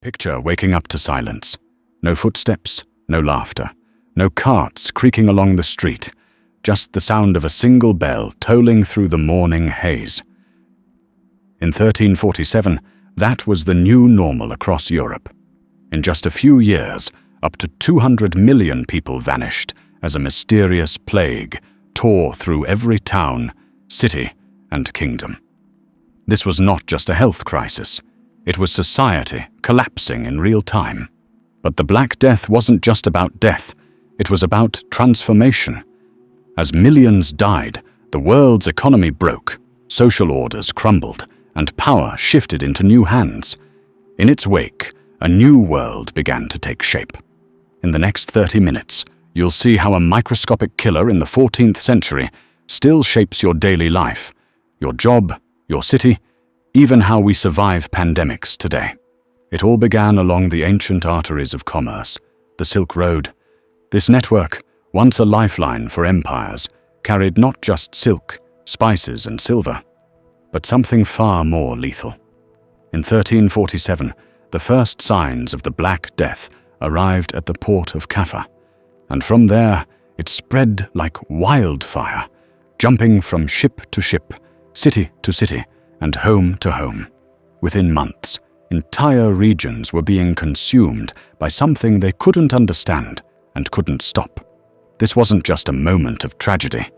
Picture waking up to silence. No footsteps, no laughter, no carts creaking along the street, just the sound of a single bell tolling through the morning haze. In 1347, that was the new normal across Europe. In just a few years, up to 200 million people vanished as a mysterious plague tore through every town, city, and kingdom. This was not just a health crisis. It was society collapsing in real time. But the Black Death wasn't just about death. It was about transformation. As millions died, the world's economy broke, social orders crumbled, and power shifted into new hands. In its wake, a new world began to take shape. In the next 30 minutes, you'll see how a microscopic killer in the 14th century still shapes your daily life, your job, your city, even how we survive pandemics today. It all began along the ancient arteries of commerce, the Silk Road. This network, once a lifeline for empires, carried not just silk, spices, and silver, but something far more lethal. In 1347, the first signs of the Black Death arrived at the port of Kaffa, and from there it spread like wildfire, jumping from ship to ship, city to city, and home to home. Within months, entire regions were being consumed by something they couldn't understand and couldn't stop. This wasn't just a moment of tragedy.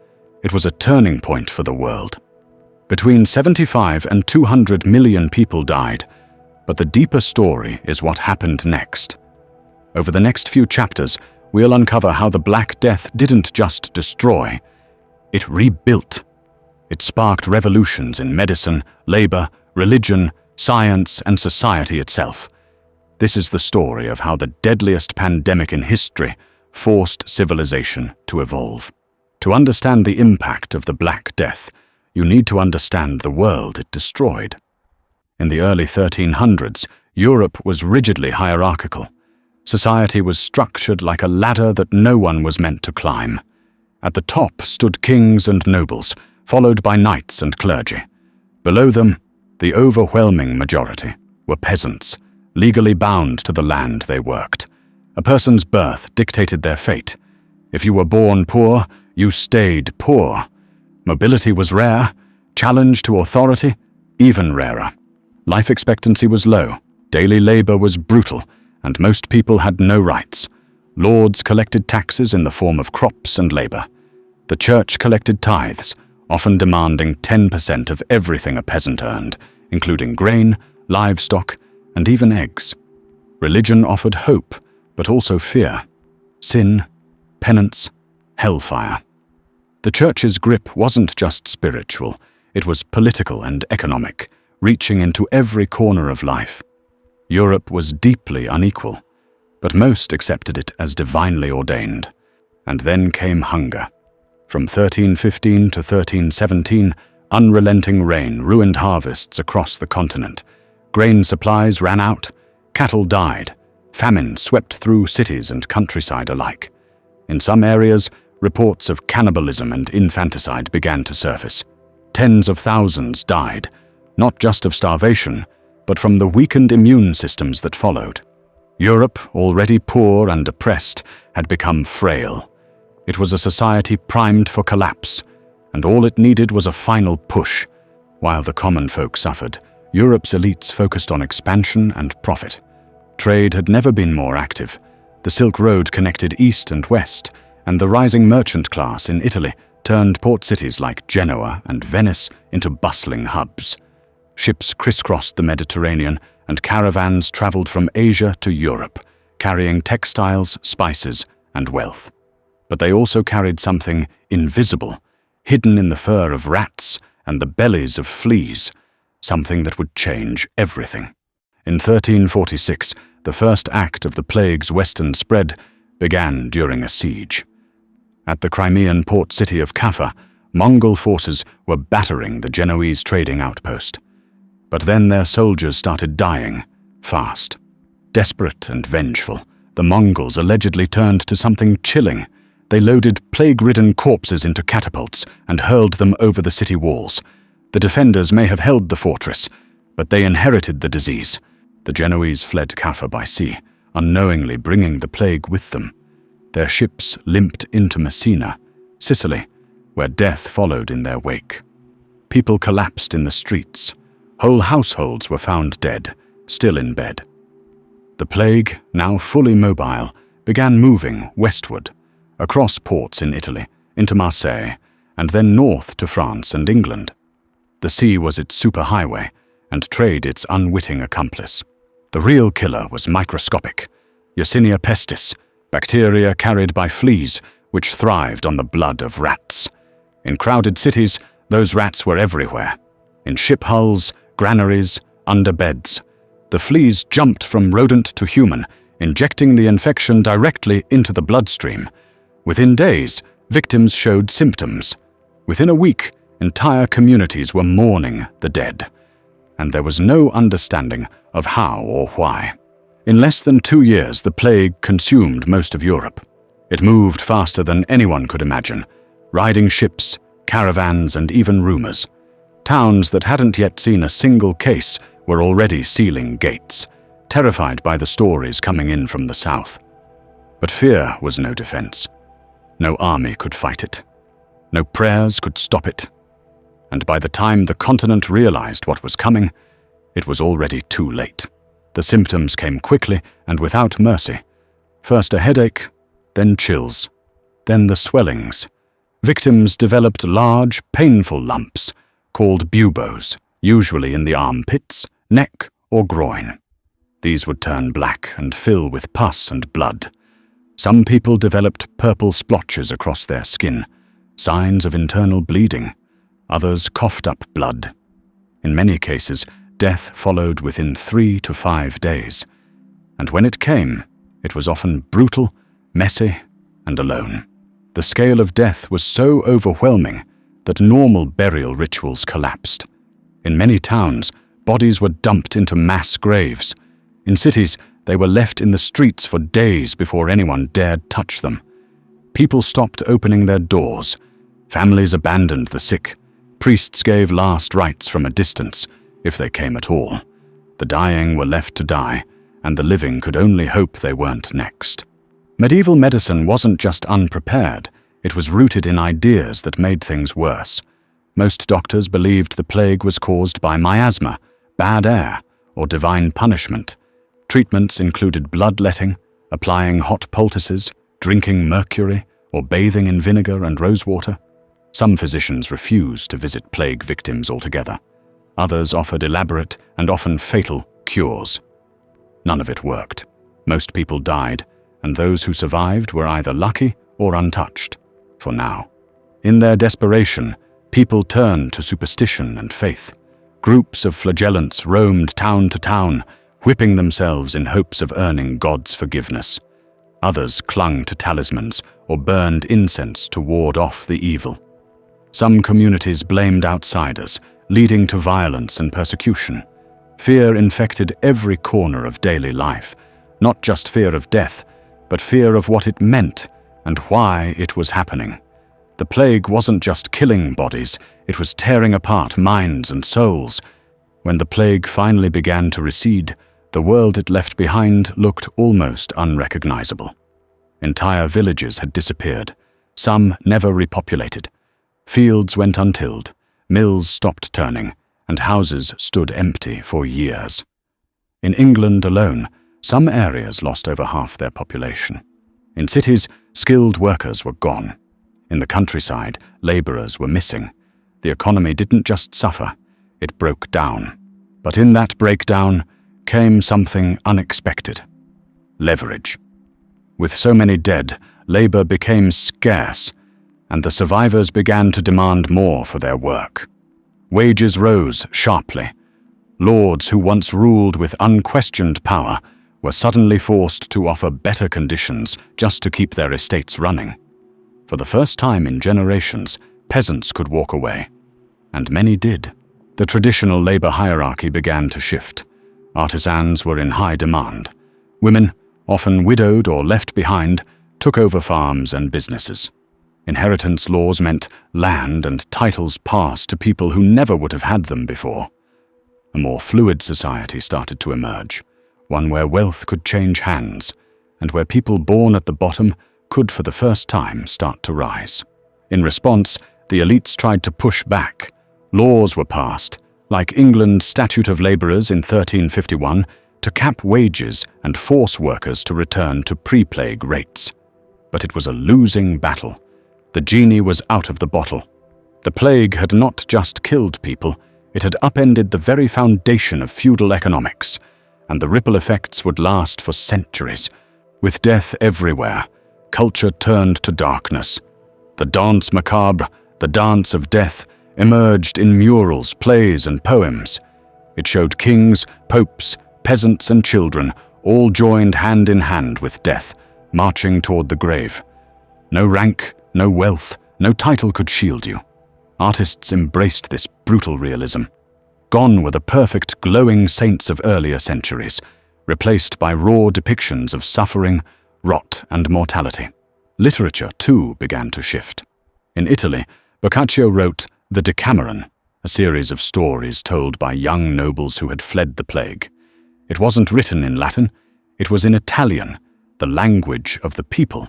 It was a turning point for the world. Between 75 and 200 million people died, but the deeper story is what happened next. Over the next few chapters, we'll uncover how the Black Death didn't just destroy, it rebuilt. It sparked revolutions in medicine, labor, religion, science, and society itself. This is the story of how the deadliest pandemic in history forced civilization to evolve. To understand the impact of the Black Death, you need to understand the world it destroyed. In the early 1300s, Europe was rigidly hierarchical. Society was structured like a ladder that no one was meant to climb. At the top stood kings and nobles, followed by knights and clergy. Below them, the overwhelming majority were peasants, legally bound to the land they worked. A person's birth dictated their fate. If you were born poor, you stayed poor. Mobility was rare, challenge to authority even rarer. Life expectancy was low, daily labor was brutal, and most people had no rights. Lords collected taxes in the form of crops and labor. The church collected tithes, often demanding 10% of everything a peasant earned, including grain, livestock, and even eggs. Religion offered hope, but also fear, sin, penance, hellfire. The church's grip wasn't just spiritual, it was political and economic, reaching into every corner of life. Europe was deeply unequal, but most accepted it as divinely ordained. And then came hunger. From 1315 to 1317, unrelenting rain ruined harvests across the continent. Grain supplies ran out, cattle died, famine swept through cities and countryside alike. In some areas, reports of cannibalism and infanticide began to surface. Tens of thousands died, not just of starvation, but from the weakened immune systems that followed. Europe, already poor and oppressed, had become frail. It was a society primed for collapse, and all it needed was a final push. While the common folk suffered, Europe's elites focused on expansion and profit. Trade had never been more active. The Silk Road connected east and west, and the rising merchant class in Italy turned port cities like Genoa and Venice into bustling hubs. Ships crisscrossed the Mediterranean, and caravans traveled from Asia to Europe, carrying textiles, spices, and wealth. But they also carried something invisible, hidden in the fur of rats and the bellies of fleas, something that would change everything. In 1346, the first act of the plague's western spread began during a siege. At the Crimean port city of Kaffa, Mongol forces were battering the Genoese trading outpost. But then their soldiers started dying, fast. Desperate and vengeful, the Mongols allegedly turned to something chilling. They loaded plague-ridden corpses into catapults and hurled them over the city walls. The defenders may have held the fortress, but they inherited the disease. The Genoese fled Caffa by sea, unknowingly bringing the plague with them. Their ships limped into Messina, Sicily, where death followed in their wake. People collapsed in the streets. Whole households were found dead, still in bed. The plague, now fully mobile, began moving westward, across ports in Italy, into Marseille, and then north to France and England. The sea was its superhighway, and trade its unwitting accomplice. The real killer was microscopic, Yersinia pestis, bacteria carried by fleas, which thrived on the blood of rats. In crowded cities, those rats were everywhere. In ship hulls, granaries, under beds. The fleas jumped from rodent to human, injecting the infection directly into the bloodstream. Within days, victims showed symptoms. Within a week, entire communities were mourning the dead. And there was no understanding of how or why. In less than 2 years, the plague consumed most of Europe. It moved faster than anyone could imagine, riding ships, caravans, and even rumors. Towns that hadn't yet seen a single case were already sealing gates, terrified by the stories coming in from the south. But fear was no defense. No army could fight it. No prayers could stop it. And by the time the continent realized what was coming, it was already too late. The symptoms came quickly and without mercy. First a headache, then chills, then the swellings. Victims developed large, painful lumps, called buboes, usually in the armpits, neck, or groin. These would turn black and fill with pus and blood. Some people developed purple splotches across their skin, signs of internal bleeding. Others coughed up blood. In many cases, death followed within 3 to 5 days. And when it came, it was often brutal, messy, and alone. The scale of death was so overwhelming that normal burial rituals collapsed. In many towns, bodies were dumped into mass graves. In cities, they were left in the streets for days before anyone dared touch them. People stopped opening their doors. Families abandoned the sick. Priests gave last rites from a distance, if they came at all. The dying were left to die, and the living could only hope they weren't next. Medieval medicine wasn't just unprepared, it was rooted in ideas that made things worse. Most doctors believed the plague was caused by miasma, bad air, or divine punishment. Treatments included bloodletting, applying hot poultices, drinking mercury, or bathing in vinegar and rosewater. Some physicians refused to visit plague victims altogether. Others offered elaborate and often fatal cures. None of it worked. Most people died, and those who survived were either lucky or untouched, for now. In their desperation, people turned to superstition and faith. Groups of flagellants roamed town to town, whipping themselves in hopes of earning God's forgiveness. Others clung to talismans or burned incense to ward off the evil. Some communities blamed outsiders, leading to violence and persecution. Fear infected every corner of daily life, not just fear of death, but fear of what it meant and why it was happening. The plague wasn't just killing bodies, it was tearing apart minds and souls. When the plague finally began to recede, the world it left behind looked almost unrecognizable. Entire villages had disappeared, some never repopulated. Fields went untilled, mills stopped turning, and houses stood empty for years. In England alone, some areas lost over half their population. In cities, skilled workers were gone. In the countryside, laborers were missing. The economy didn't just suffer, it broke down. But in that breakdown came something unexpected: leverage. With so many dead, labor became scarce, and the survivors began to demand more for their work. Wages rose sharply. Lords who once ruled with unquestioned power were suddenly forced to offer better conditions just to keep their estates running. For the first time in generations, peasants could walk away, and many did. The traditional labor hierarchy began to shift. Artisans were in high demand. Women, often widowed or left behind, took over farms and businesses. Inheritance laws meant land and titles passed to people who never would have had them before. A more fluid society started to emerge. one where wealth could change hands, and where people born at the bottom could for the first time start to rise. In response, the elites tried to push back. Laws were passed, like England's Statute of Labourers in 1351, to cap wages and force workers to return to pre-plague rates. But it was a losing battle. The genie was out of the bottle. The plague had not just killed people, it had upended the very foundation of feudal economics, and the ripple effects would last for centuries. With death everywhere, culture turned to darkness. The danse macabre, the dance of death, emerged in murals, plays, and poems. It showed kings, popes, peasants, and children all joined hand in hand with death, marching toward the grave. No rank, no wealth, no title could shield you. Artists embraced this brutal realism. Gone were the perfect, glowing saints of earlier centuries, replaced by raw depictions of suffering, rot, and mortality. Literature, too, began to shift. In Italy, Boccaccio wrote The Decameron, a series of stories told by young nobles who had fled the plague. It wasn't written in Latin, it was in Italian, the language of the people.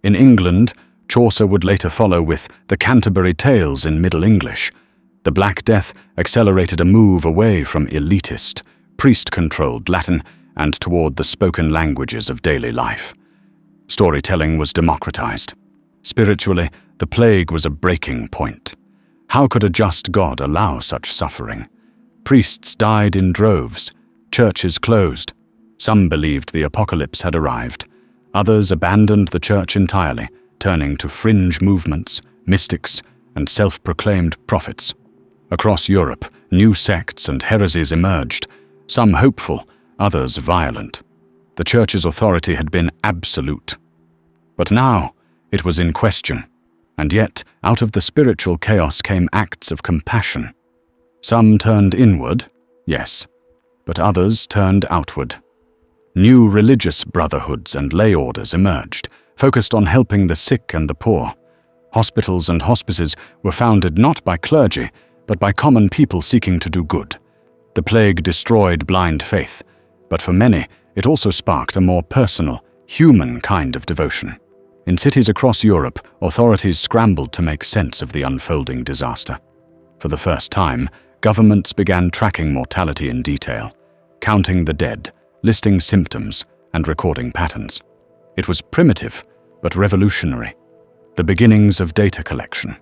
In England, Chaucer would later follow with the Canterbury Tales in Middle English. The Black Death accelerated a move away from elitist, priest-controlled Latin and toward the spoken languages of daily life. Storytelling was democratized. Spiritually, the plague was a breaking point. How could a just God allow such suffering? Priests died in droves. Churches closed. Some believed the apocalypse had arrived. Others abandoned the church entirely, turning to fringe movements, mystics, and self-proclaimed prophets. Across Europe, new sects and heresies emerged, some hopeful, others violent. The church's authority had been absolute. But now, it was in question. And yet, out of the spiritual chaos came acts of compassion. Some turned inward, yes, but others turned outward. New religious brotherhoods and lay orders emerged, focused on helping the sick and the poor. Hospitals and hospices were founded not by clergy, but by common people seeking to do good. The plague destroyed blind faith, but for many, it also sparked a more personal, human kind of devotion. In cities across Europe, authorities scrambled to make sense of the unfolding disaster. For the first time, governments began tracking mortality in detail, counting the dead, listing symptoms, and recording patterns. It was primitive, but revolutionary. The beginnings of data collection.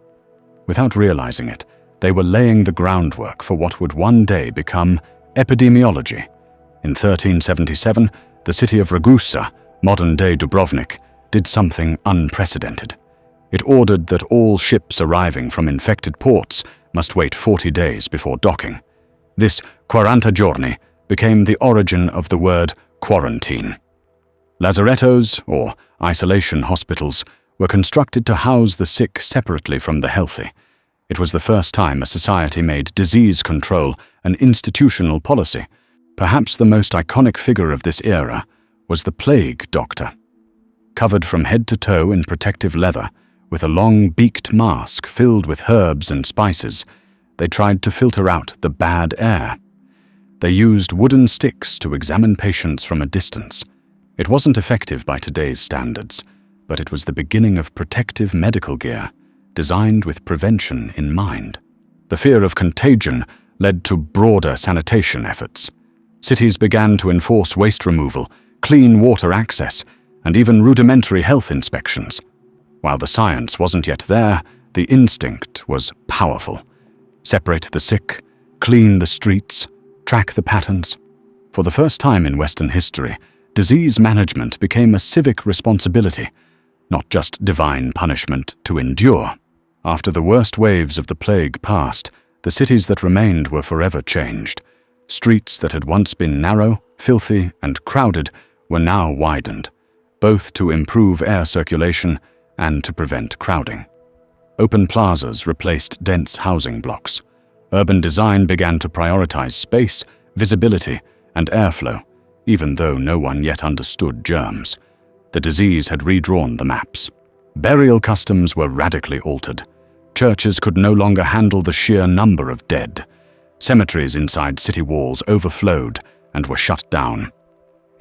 Without realizing it, they were laying the groundwork for what would one day become epidemiology. In 1377, the city of Ragusa, modern-day Dubrovnik, did something unprecedented. It ordered that all ships arriving from infected ports must wait 40 days before docking. This 40 giorni became the origin of the word quarantine. Lazarettos, or isolation hospitals, were constructed to house the sick separately from the healthy. It was the first time a society made disease control an institutional policy. Perhaps the most iconic figure of this era was the plague doctor. Covered from head to toe in protective leather, with a long beaked mask filled with herbs and spices, they tried to filter out the bad air. They used wooden sticks to examine patients from a distance. It wasn't effective by today's standards, but it was the beginning of protective medical gear, designed with prevention in mind. The fear of contagion led to broader sanitation efforts. Cities began to enforce waste removal, clean water access, and even rudimentary health inspections. While the science wasn't yet there, the instinct was powerful. Separate the sick, clean the streets, track the patterns. For the first time in Western history, disease management became a civic responsibility, not just divine punishment to endure. After the worst waves of the plague passed, the cities that remained were forever changed. Streets that had once been narrow, filthy, and crowded were now widened, both to improve air circulation and to prevent crowding. Open plazas replaced dense housing blocks. Urban design began to prioritize space, visibility, and airflow, even though no one yet understood germs. The disease had redrawn the maps. Burial customs were radically altered. Churches could no longer handle the sheer number of dead. Cemeteries inside city walls overflowed and were shut down.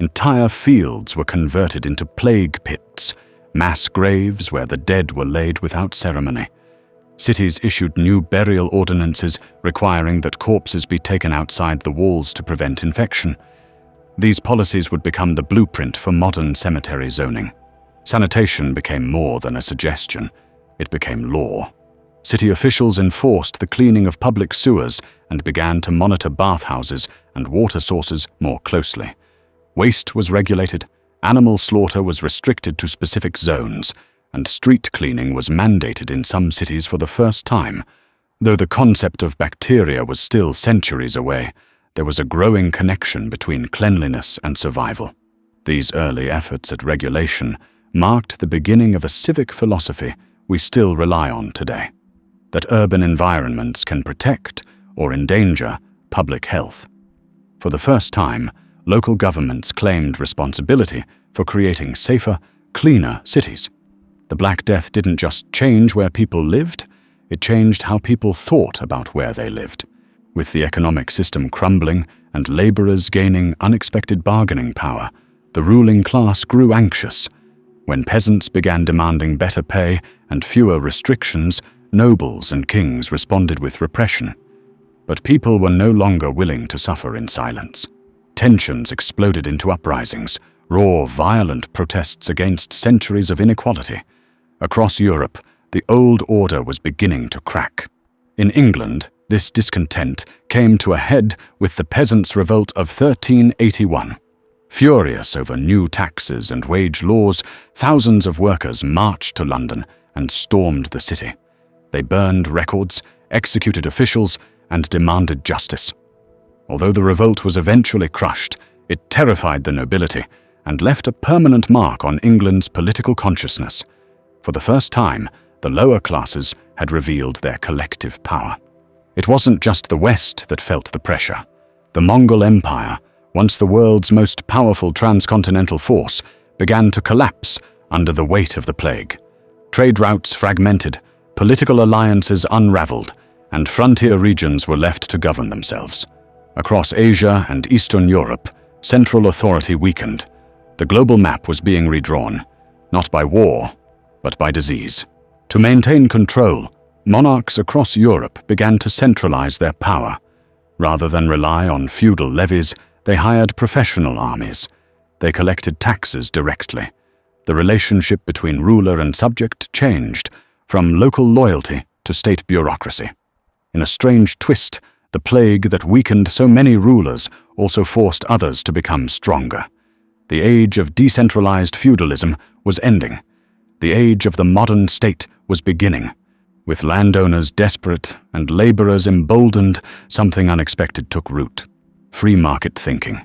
Entire fields were converted into plague pits, mass graves where the dead were laid without ceremony. Cities issued new burial ordinances requiring that corpses be taken outside the walls to prevent infection. These policies would become the blueprint for modern cemetery zoning. Sanitation became more than a suggestion. It became law. City officials enforced the cleaning of public sewers and began to monitor bathhouses and water sources more closely. Waste was regulated, animal slaughter was restricted to specific zones, and street cleaning was mandated in some cities for the first time. Though the concept of bacteria was still centuries away, there was a growing connection between cleanliness and survival. These early efforts at regulation marked the beginning of a civic philosophy we still rely on today, that urban environments can protect or endanger public health. For the first time, local governments claimed responsibility for creating safer, cleaner cities. The Black Death didn't just change where people lived, it changed how people thought about where they lived. With the economic system crumbling and laborers gaining unexpected bargaining power, the ruling class grew anxious. When peasants began demanding better pay and fewer restrictions, nobles and kings responded with repression. But people were no longer willing to suffer in silence. Tensions exploded into uprisings, raw, violent protests against centuries of inequality. Across Europe, the old order was beginning to crack. In England, this discontent came to a head with the Peasants' Revolt of 1381. Furious over new taxes and wage laws, thousands of workers marched to London and stormed the city. They burned records, executed officials, and demanded justice. Although the revolt was eventually crushed, it terrified the nobility and left a permanent mark on England's political consciousness. For the first time, the lower classes had revealed their collective power. It wasn't just the West that felt the pressure. The Mongol Empire, once the world's most powerful transcontinental force, began to collapse under the weight of the plague. Trade routes fragmented, political alliances unraveled, and frontier regions were left to govern themselves. Across Asia and Eastern Europe, central authority weakened. The global map was being redrawn, not by war, but by disease. To maintain control, monarchs across Europe began to centralize their power. Rather than rely on feudal levies, they hired professional armies. They collected taxes directly. The relationship between ruler and subject changed, from local loyalty to state bureaucracy. In a strange twist, the plague that weakened so many rulers also forced others to become stronger. The age of decentralized feudalism was ending. The age of the modern state was beginning. With landowners desperate and laborers emboldened, something unexpected took root. Free market thinking.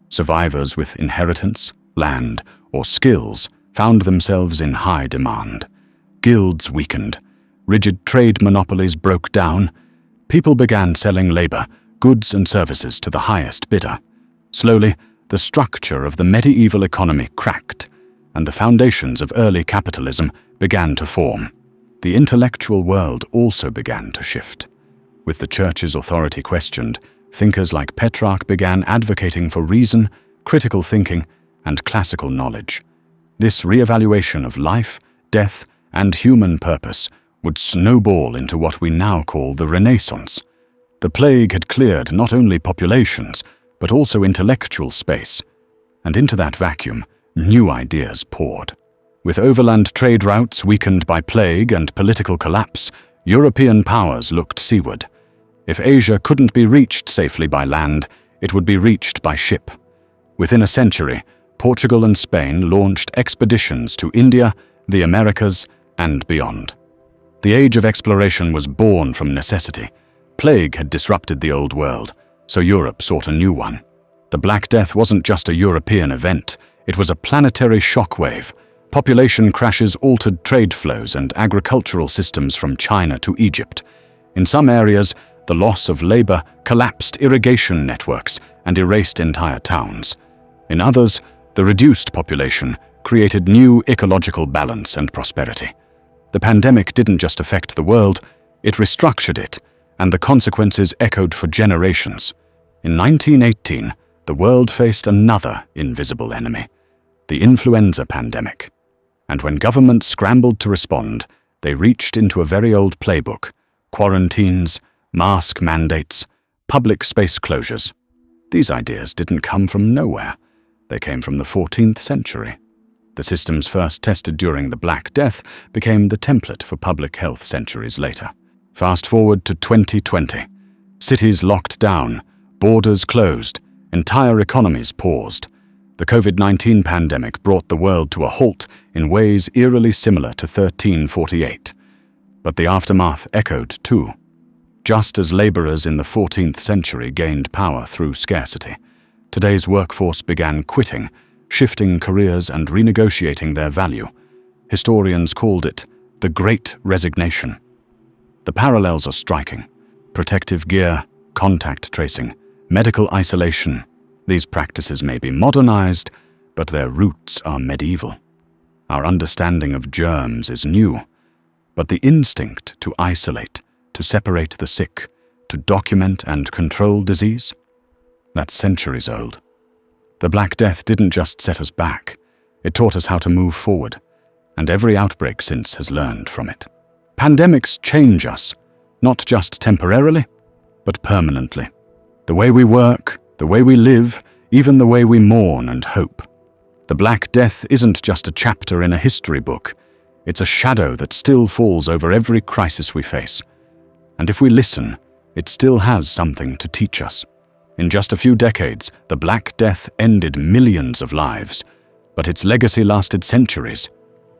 Survivors with inheritance, land, or skills found themselves in high demand. Guilds weakened. Rigid trade monopolies broke down. People began selling labor, goods and services to the highest bidder. Slowly, the structure of the medieval economy cracked, and the foundations of early capitalism began to form. The intellectual world also began to shift. With the church's authority questioned, thinkers like Petrarch began advocating for reason, critical thinking, and classical knowledge. This reevaluation of life, death, and human purpose would snowball into what we now call the Renaissance. The plague had cleared not only populations, but also intellectual space, and into that vacuum, new ideas poured. With overland trade routes weakened by plague and political collapse, European powers looked seaward. If Asia couldn't be reached safely by land, it would be reached by ship. Within a century, Portugal and Spain launched expeditions to India, the Americas, and beyond. The age of exploration was born from necessity. Plague had disrupted the old world, so Europe sought a new one. The Black Death wasn't just a European event, it was a planetary shockwave. Population crashes altered trade flows and agricultural systems from China to Egypt. In some areas, the loss of labor collapsed irrigation networks and erased entire towns. In others, the reduced population created new ecological balance and prosperity. The pandemic didn't just affect the world, it restructured it, and the consequences echoed for generations. In 1918, the world faced another invisible enemy, the influenza pandemic. And when governments scrambled to respond, they reached into a very old playbook: quarantines, mask mandates, public space closures. These ideas didn't come from nowhere. They came from the 14th century. The systems first tested during the Black Death became the template for public health centuries later. Fast forward to 2020. Cities locked down, borders closed, entire economies paused. The COVID-19 pandemic brought the world to a halt in ways eerily similar to 1348. But the aftermath echoed too. Just as laborers in the 14th century gained power through scarcity, today's workforce began quitting, shifting careers and renegotiating their value. Historians called it the Great Resignation. The parallels are striking. Protective gear, contact tracing, medical isolation. These practices may be modernized, but their roots are medieval. Our understanding of germs is new, but the instinct to isolate, to separate the sick, to document and control disease, that's centuries old. The Black Death didn't just set us back, it taught us how to move forward, and every outbreak since has learned from it. Pandemics change us, not just temporarily, but permanently. The way we work, the way we live, even the way we mourn and hope. The Black Death isn't just a chapter in a history book, it's a shadow that still falls over every crisis we face. And if we listen, it still has something to teach us. In just a few decades, the Black Death ended millions of lives, but its legacy lasted centuries.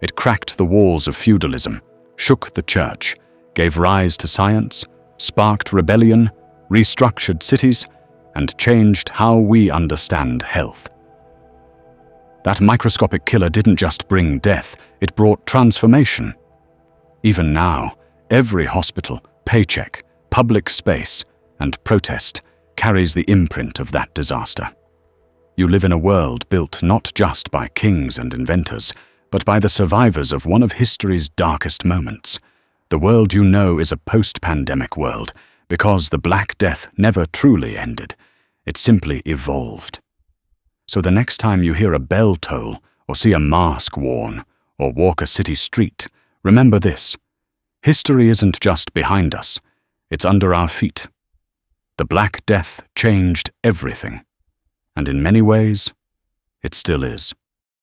It cracked the walls of feudalism, shook the church, gave rise to science, sparked rebellion, restructured cities, and changed how we understand health. That microscopic killer didn't just bring death, it brought transformation. Even now, every hospital, paycheck, public space, and protest carries the imprint of that disaster. You live in a world built not just by kings and inventors, but by the survivors of one of history's darkest moments. The world you know is a post-pandemic world, because the Black Death never truly ended. It simply evolved. So the next time you hear a bell toll, or see a mask worn, or walk a city street, remember this: history isn't just behind us, it's under our feet. The Black Death changed everything, and in many ways, it still is.